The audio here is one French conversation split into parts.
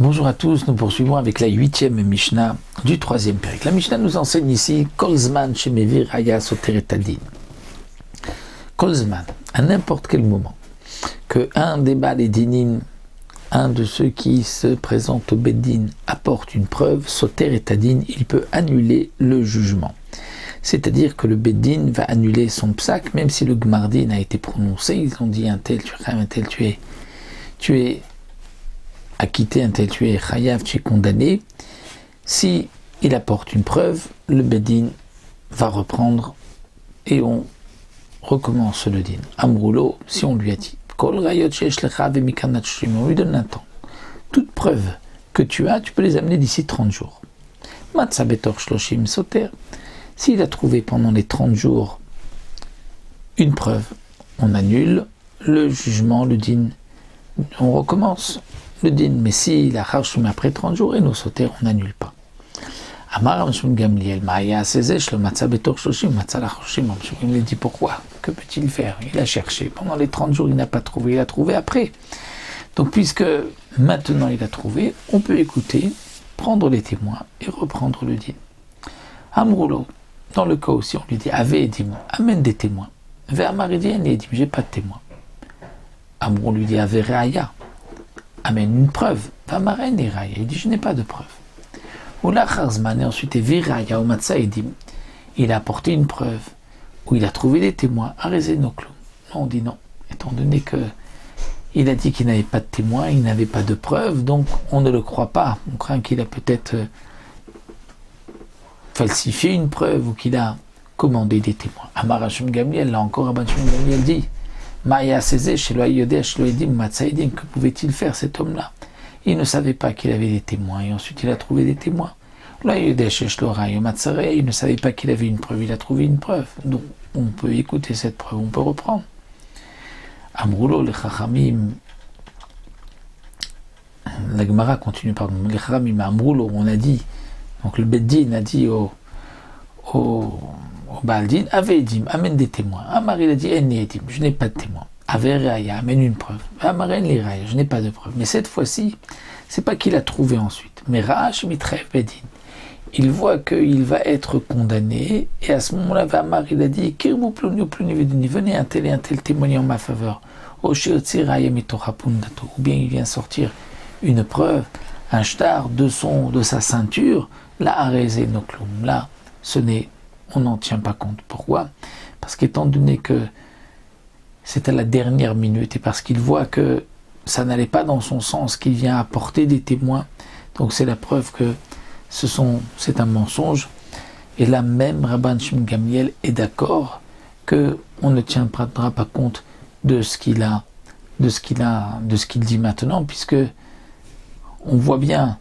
Bonjour à tous, nous poursuivons avec la 8e Mishnah du 3e Pérec. La Mishnah nous enseigne ici Kolzman Shemevi Raya Soter et Adin. Kolzman, à n'importe quel moment, que un des Baal et Dinim, un de ceux qui se présentent au Beddin, apporte une preuve, Soter et Adin, il peut annuler le jugement. C'est-à-dire que le Beddin va annuler son psak, même si le Gmardin a été prononcé, ils ont dit un tel tu es acquitté, un tel tu es chayav, tu es condamné. Si il apporte une preuve, le Beddin va reprendre et on recommence le din. Amroulo, si on lui a dit, Kol rayot sheyesh lecha vemikanat shlim, on lui donne un temps. Toute preuve que tu as, tu peux les amener d'ici 30 jours. Matza betor shloshim soter. S'il a trouvé pendant les 30 jours une preuve, on annule le jugement, le din. On recommence le din, mais s'il a harshum après 30 jours, et nos sauter, on n'annule pas. Amar Amshum Gamliel, Maaya Sezesh, le Matza Betor Shoshim, Matza Lachoshim, Amshum Gamliel dit pourquoi? Que peut-il faire? Il a cherché. Pendant les 30 jours, il n'a pas trouvé, il a trouvé après. Donc, puisque maintenant il a trouvé, on peut écouter, prendre les témoins et reprendre le din. Amroulo, dans le cas aussi, on lui dit Ave Edim, amène des témoins. Ve Amaridien et Edim, j'ai pas de témoins. Amrou lui dit Ave Reaya, amène une preuve. Vamaren et Raya, il dit je n'ai pas de preuve. Oula Charzman, et ensuite Viraya, Omatsa Edim, il a apporté une preuve, où il a trouvé des témoins, Arezé Noklum. On dit non, étant donné que il a dit qu'il n'avait pas de témoins, il n'avait pas de preuves, donc on ne le croit pas. On craint qu'il a peut-être falsifié une preuve ou qu'il a commandé des témoins. Amarashum Gamliel, là encore, Amarashum Gamliel dit Maya Seze, Shelo Yodeh, Shelo Edim, Matsa Edim, que pouvait-il faire cet homme-là? Il ne savait pas qu'il avait des témoins, et ensuite il a trouvé des témoins. Lo Yodeh, Shelo Rayo, Matsa Re, il ne savait pas qu'il avait une preuve, il a trouvé une preuve. Donc on peut écouter cette preuve, on peut reprendre. Amroulo, les Chachamim, la Gemara continue, pardon, les Chachamim, Amroulo, on a dit, donc le Beddin a dit au Baaldin, Ave Edim, amène des témoins. Amar il a dit, Enni Edim, je n'ai pas de témoins. Ave Reaya, amène une preuve. Amar Enni Reaya, je n'ai pas de preuve. Mais cette fois-ci, c'est pas qu'il a trouvé ensuite. Mais Raash Mitrev Beddin, il voit qu'il va être condamné, et à ce moment-là, Amar il a dit, Kirbu Plonio Plonio Vedini, venez un tel témoigner en ma faveur. Oshiotzi Raya Mitorapundato, ou bien il vient sortir une preuve, un shtar de sa ceinture, la Arezé Noklum. Là, on n'en tient pas compte. Pourquoi? Parce qu'étant donné que c'est à la dernière minute et parce qu'il voit que ça n'allait pas dans son sens, qu'il vient apporter des témoins, donc c'est la preuve que c'est un mensonge. Et là même, Rabban Shimon Gamliel est d'accord que on ne tiendra pas compte de ce qu'il dit maintenant, puisque on voit bien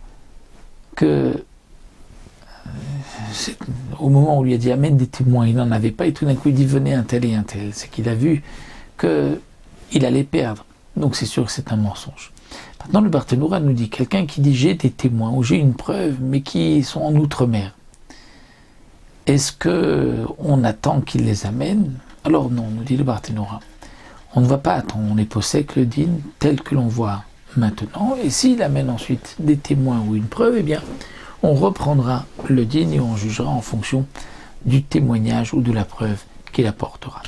que au moment où il lui a dit amène des témoins, il n'en avait pas, et tout d'un coup il dit venez un tel et un tel. C'est qu'il a vu qu'il allait perdre. Donc c'est sûr que c'est un mensonge. Maintenant le Barthénoura nous dit quelqu'un qui dit j'ai des témoins ou j'ai une preuve mais qui sont en outre-mer. Est-ce qu'on attend qu'il les amène? Alors non, nous dit le Barthénoura. On ne va pas attendre, on est possède le din tel que l'on voit maintenant, et s'il amène ensuite des témoins ou une preuve, eh bien on reprendra le din et on jugera en fonction du témoignage ou de la preuve qu'il apportera.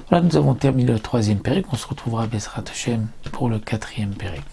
Voilà, nous avons terminé le 3e Pérec. On se retrouvera à Bezrat Hashem pour le 4e Pérec.